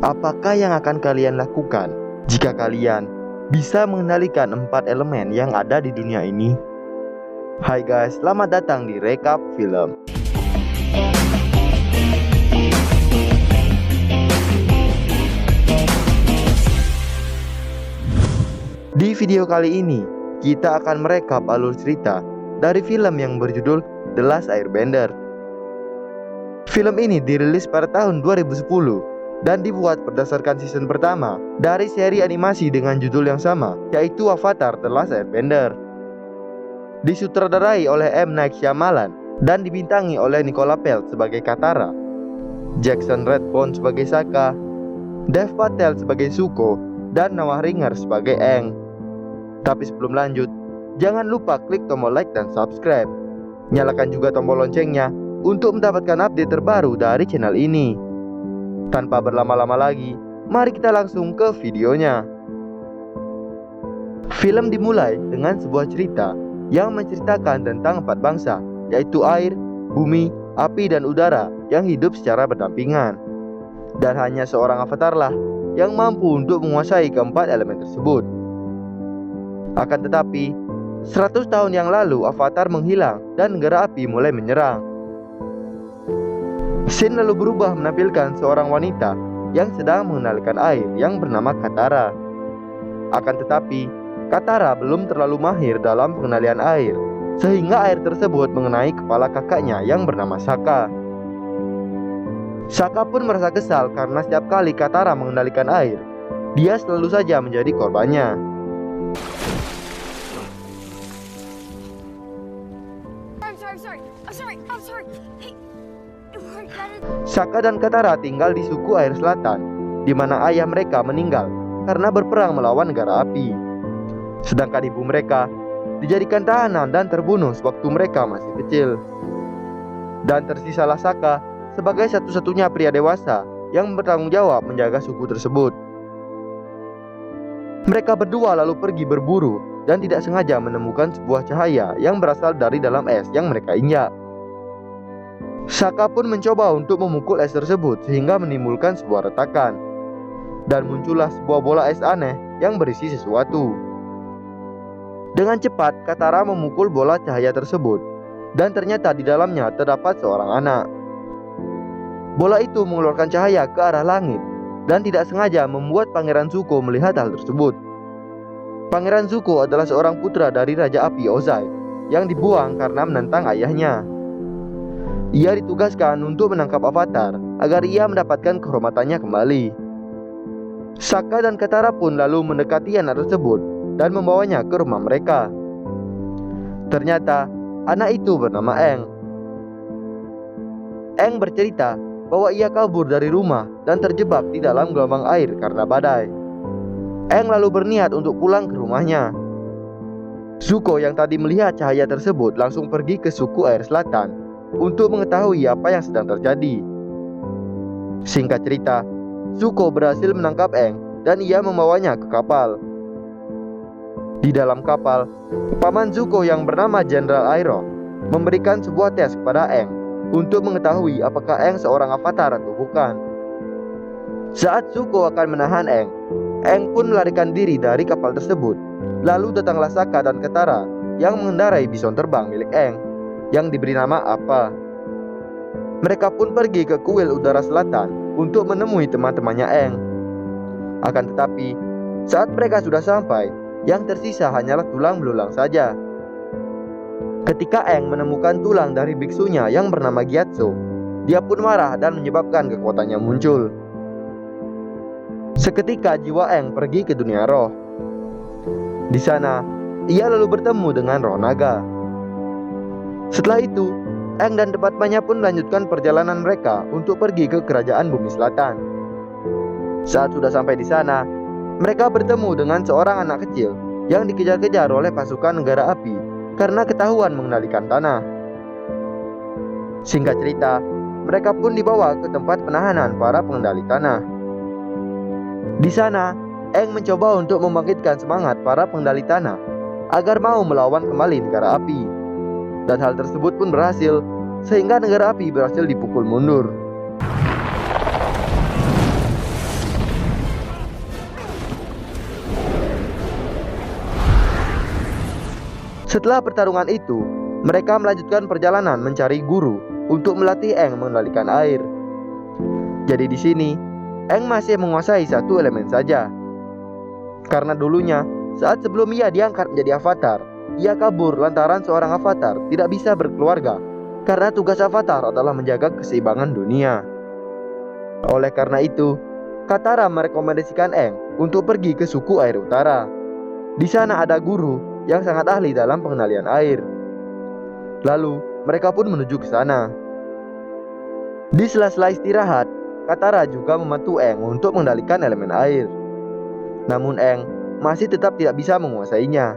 Apakah yang akan kalian lakukan jika kalian bisa mengendalikan 4 elemen yang ada di dunia ini? Hai guys, selamat datang di Recap Film. Di video kali ini, kita akan merekap alur cerita dari film yang berjudul The Last Airbender. Film ini dirilis pada tahun 2010 dan dibuat berdasarkan season pertama dari seri animasi dengan judul yang sama, yaitu Avatar The Last Airbender. Disutradarai oleh M. Night Shyamalan dan dibintangi oleh Nicola Peltz sebagai Katara, Jackson Redbone sebagai Sokka, Dev Patel sebagai Zuko, dan Noah Ringer sebagai Aang. Tapi sebelum lanjut, jangan lupa klik tombol like dan subscribe. Nyalakan juga tombol loncengnya untuk mendapatkan update terbaru dari channel ini. Tanpa berlama-lama lagi, mari kita langsung ke videonya. Film dimulai dengan sebuah cerita yang menceritakan tentang 4 bangsa, yaitu air, bumi, api, dan udara yang hidup secara berdampingan. Dan hanya seorang avatarlah yang mampu untuk menguasai keempat elemen tersebut. Akan tetapi, 100 tahun yang lalu Avatar menghilang dan negara api mulai menyerang. Scene lalu berubah menampilkan seorang wanita yang sedang mengendalikan air yang bernama Katara. Akan tetapi, Katara belum terlalu mahir dalam pengendalian air, sehingga air tersebut mengenai kepala kakaknya yang bernama Sokka. Sokka pun merasa kesal karena setiap kali Katara mengendalikan air, dia selalu saja menjadi korbannya. I'm sorry. Hey. Sokka dan Katara tinggal di suku air selatan, di mana ayah mereka meninggal karena berperang melawan negara api. Sedangkan ibu mereka dijadikan tahanan dan terbunuh sewaktu mereka masih kecil. Dan tersisalah Sokka sebagai satu-satunya pria dewasa yang bertanggung jawab menjaga suku tersebut. Mereka berdua lalu pergi berburu dan tidak sengaja menemukan sebuah cahaya yang berasal dari dalam es yang mereka injak. Sokka pun mencoba untuk memukul es tersebut sehingga menimbulkan sebuah retakan. Dan muncullah sebuah bola es aneh yang berisi sesuatu. Dengan cepat, Katara memukul bola cahaya tersebut, dan ternyata di dalamnya terdapat seorang anak. Bola itu mengeluarkan cahaya ke arah langit dan tidak sengaja membuat Pangeran Zuko melihat hal tersebut. Pangeran Zuko adalah seorang putra dari Raja Api Ozai yang dibuang karena menentang ayahnya. Ia ditugaskan untuk menangkap Avatar agar ia mendapatkan kehormatannya kembali. Sokka dan Katara pun lalu mendekati anak tersebut dan membawanya ke rumah mereka. Ternyata anak itu bernama Aang. Aang bercerita bahwa ia kabur dari rumah dan terjebak di dalam gelombang air karena badai. Aang lalu berniat untuk pulang ke rumahnya. Zuko yang tadi melihat cahaya tersebut langsung pergi ke suku air selatan untuk mengetahui apa yang sedang terjadi. Singkat cerita, Zuko berhasil menangkap Aang dan ia membawanya ke kapal. Di dalam kapal, paman Zuko yang bernama Jenderal Iroh memberikan sebuah tes kepada Aang untuk mengetahui apakah Aang seorang avatar atau bukan. Saat Zuko akan menahan Aang pun melarikan diri dari kapal tersebut. Lalu datanglah Sokka dan Katara yang mengendarai bison terbang milik Aang yang diberi nama Appa. Mereka pun pergi ke kuil udara selatan untuk menemui teman-temannya Aang. Akan tetapi, saat mereka sudah sampai, yang tersisa hanyalah tulang belulang saja. Ketika Aang menemukan tulang dari biksunya yang bernama Gyatso, dia pun marah dan menyebabkan kekuatannya muncul. Seketika jiwa Aang pergi ke dunia roh. Di sana, ia lalu bertemu dengan roh naga. Setelah itu, Aang dan teman-temannya pun melanjutkan perjalanan mereka untuk pergi ke kerajaan bumi selatan. Saat sudah sampai di sana, mereka bertemu dengan seorang anak kecil yang dikejar-kejar oleh pasukan negara api karena ketahuan mengendalikan tanah. Singkat cerita, mereka pun dibawa ke tempat penahanan para pengendali tanah. Di sana, Aang mencoba untuk membangkitkan semangat para pengendali tanah agar mau melawan kembali negara api. Dan hal tersebut pun berhasil, sehingga negara api berhasil dipukul mundur. Setelah pertarungan itu, mereka melanjutkan perjalanan mencari guru untuk melatih Aang mengendalikan air. Jadi di sini, Aang masih menguasai satu elemen saja. Karena dulunya, saat sebelum ia diangkat menjadi avatar, ia kabur lantaran seorang avatar tidak bisa berkeluarga. Karena tugas avatar adalah menjaga keseimbangan dunia. Oleh karena itu, Katara merekomendasikan Aang untuk pergi ke suku air utara. Di sana ada guru yang sangat ahli dalam pengendalian air. Lalu, mereka pun menuju ke sana. Di sela-sela istirahat, Katara juga membantu Aang untuk mengendalikan elemen air. Namun Aang masih tetap tidak bisa menguasainya.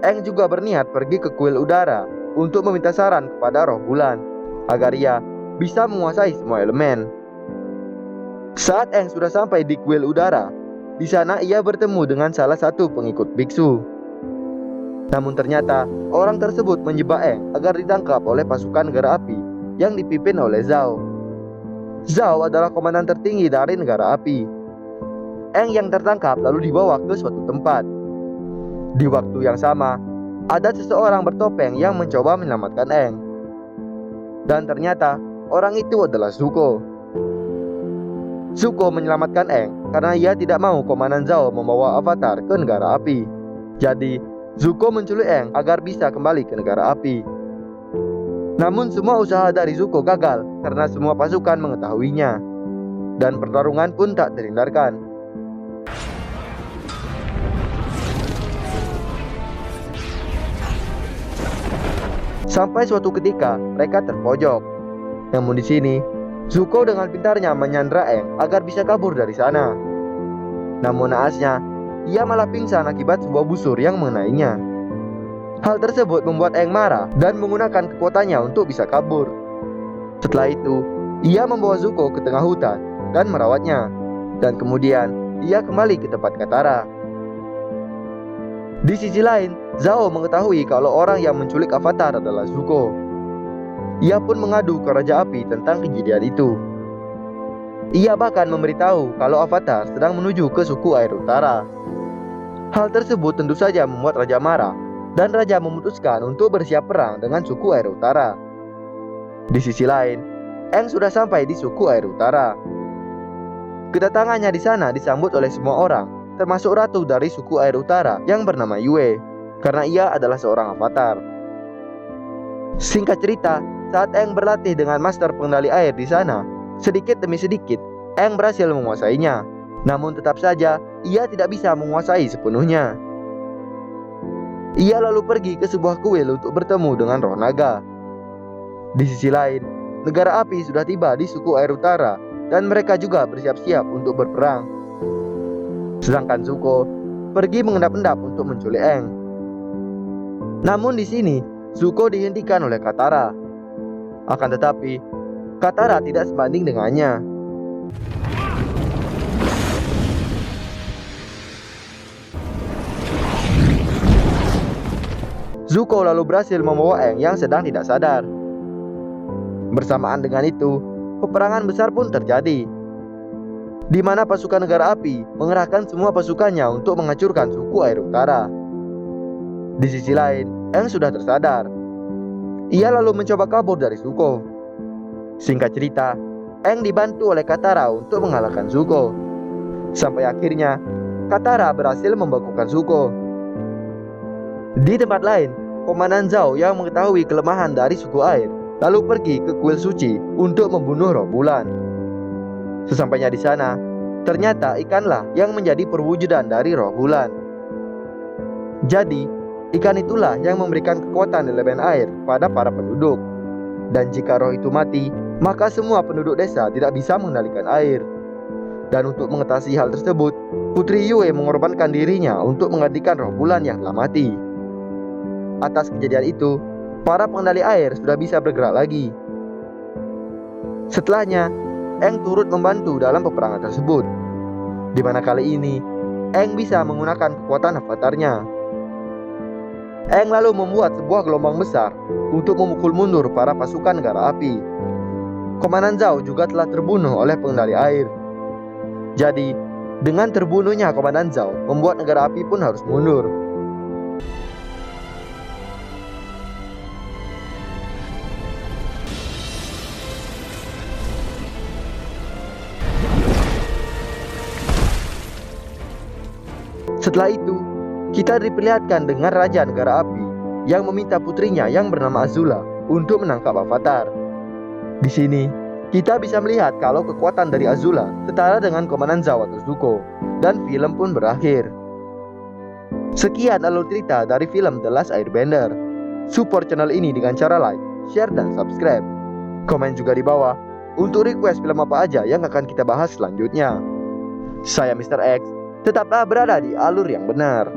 Aang juga berniat pergi ke kuil udara untuk meminta saran kepada roh bulan agar ia bisa menguasai semua elemen. Saat Aang sudah sampai di kuil udara, di sana ia bertemu dengan salah satu pengikut biksu. Namun ternyata orang tersebut menjebak Aang agar ditangkap oleh pasukan negara api yang dipimpin oleh Zhao. Zhao adalah komandan tertinggi dari negara api. Aang yang tertangkap lalu dibawa ke suatu tempat. Di waktu yang sama, ada seseorang bertopeng yang mencoba menyelamatkan Aang. Dan ternyata orang itu adalah Zuko. Zuko menyelamatkan Aang karena ia tidak mau komandan Zhao membawa avatar ke negara api. Jadi Zuko menculik Aang agar bisa kembali ke negara api. Namun semua usaha dari Zuko gagal karena semua pasukan mengetahuinya. Dan pertarungan pun tak terhindarkan. Sampai suatu ketika mereka terpojok. Namun di sini Zuko dengan pintarnya menyandra Aang agar bisa kabur dari sana. Namun naasnya, ia malah pingsan akibat sebuah busur yang mengenainya. Hal tersebut membuat Aang marah dan menggunakan kekuatannya untuk bisa kabur. Setelah itu, ia membawa Zuko ke tengah hutan dan merawatnya. Dan kemudian, ia kembali ke tempat Katara. Di sisi lain, Zhao mengetahui kalau orang yang menculik avatar adalah Zuko. Ia pun mengadu ke Raja Api tentang kejadian itu. Ia bahkan memberitahu kalau avatar sedang menuju ke suku air utara. Hal tersebut tentu saja membuat Raja marah, dan Raja memutuskan untuk bersiap perang dengan suku air utara. Di sisi lain, Aang sudah sampai di suku air utara. Kedatangannya di sana disambut oleh semua orang, termasuk ratu dari suku air utara yang bernama Yue, karena ia adalah seorang avatar. Singkat cerita, saat Aang berlatih dengan master pengendali air di sana, sedikit demi sedikit Aang berhasil menguasainya. Namun tetap saja ia tidak bisa menguasai sepenuhnya. Ia lalu pergi ke sebuah kuil untuk bertemu dengan roh naga. Di sisi lain, negara api sudah tiba di suku air utara dan mereka juga bersiap-siap untuk berperang. Sedangkan Zuko pergi mengendap-endap untuk menculik Aang. Namun di sini Zuko dihentikan oleh Katara. Akan tetapi Katara tidak sebanding dengannya. Zuko lalu berhasil membawa Aang yang sedang tidak sadar. Bersamaan dengan itu, peperangan besar pun terjadi, di mana pasukan negara api mengerahkan semua pasukannya untuk menghancurkan suku air utara. Di sisi lain, Aang sudah tersadar. Ia lalu mencoba kabur dari Zuko. Singkat cerita, Aang dibantu oleh Katara untuk mengalahkan Zuko. Sampai akhirnya, Katara berhasil membekukan Zuko. Di tempat lain, komandan Zhao yang mengetahui kelemahan dari suku air lalu pergi ke kuil suci untuk membunuh roh bulan. Sesampainya di sana, ternyata ikanlah yang menjadi perwujudan dari roh bulan. Jadi, ikan itulah yang memberikan kekuatan elemen air pada para penduduk. Dan jika roh itu mati, maka semua penduduk desa tidak bisa mengendalikan air. Dan untuk mengatasi hal tersebut, Putri Yue mengorbankan dirinya untuk menggantikan roh bulan yang telah mati. Atas kejadian itu, para pengendali air sudah bisa bergerak lagi. Setelahnya, Aang turut membantu dalam peperangan tersebut, di mana kali ini Aang bisa menggunakan kekuatan avatarnya. Aang lalu membuat sebuah gelombang besar untuk memukul mundur para pasukan negara api. Komandan Zhao juga telah terbunuh oleh pengendali air. Jadi, dengan terbunuhnya Komandan Zhao membuat negara api pun harus mundur. Setelah itu, kita diperlihatkan dengan Raja Negara Api yang meminta putrinya yang bernama Azula untuk menangkap Avatar. Di sini, kita bisa melihat kalau kekuatan dari Azula setara dengan komandan Zhao atau Zuko, dan film pun berakhir. Sekian alur cerita dari film The Last Airbender. Support channel ini dengan cara like, share, dan subscribe. Komen juga di bawah untuk request film apa aja yang akan kita bahas selanjutnya. Saya Mr. X, tetaplah berada di alur yang benar.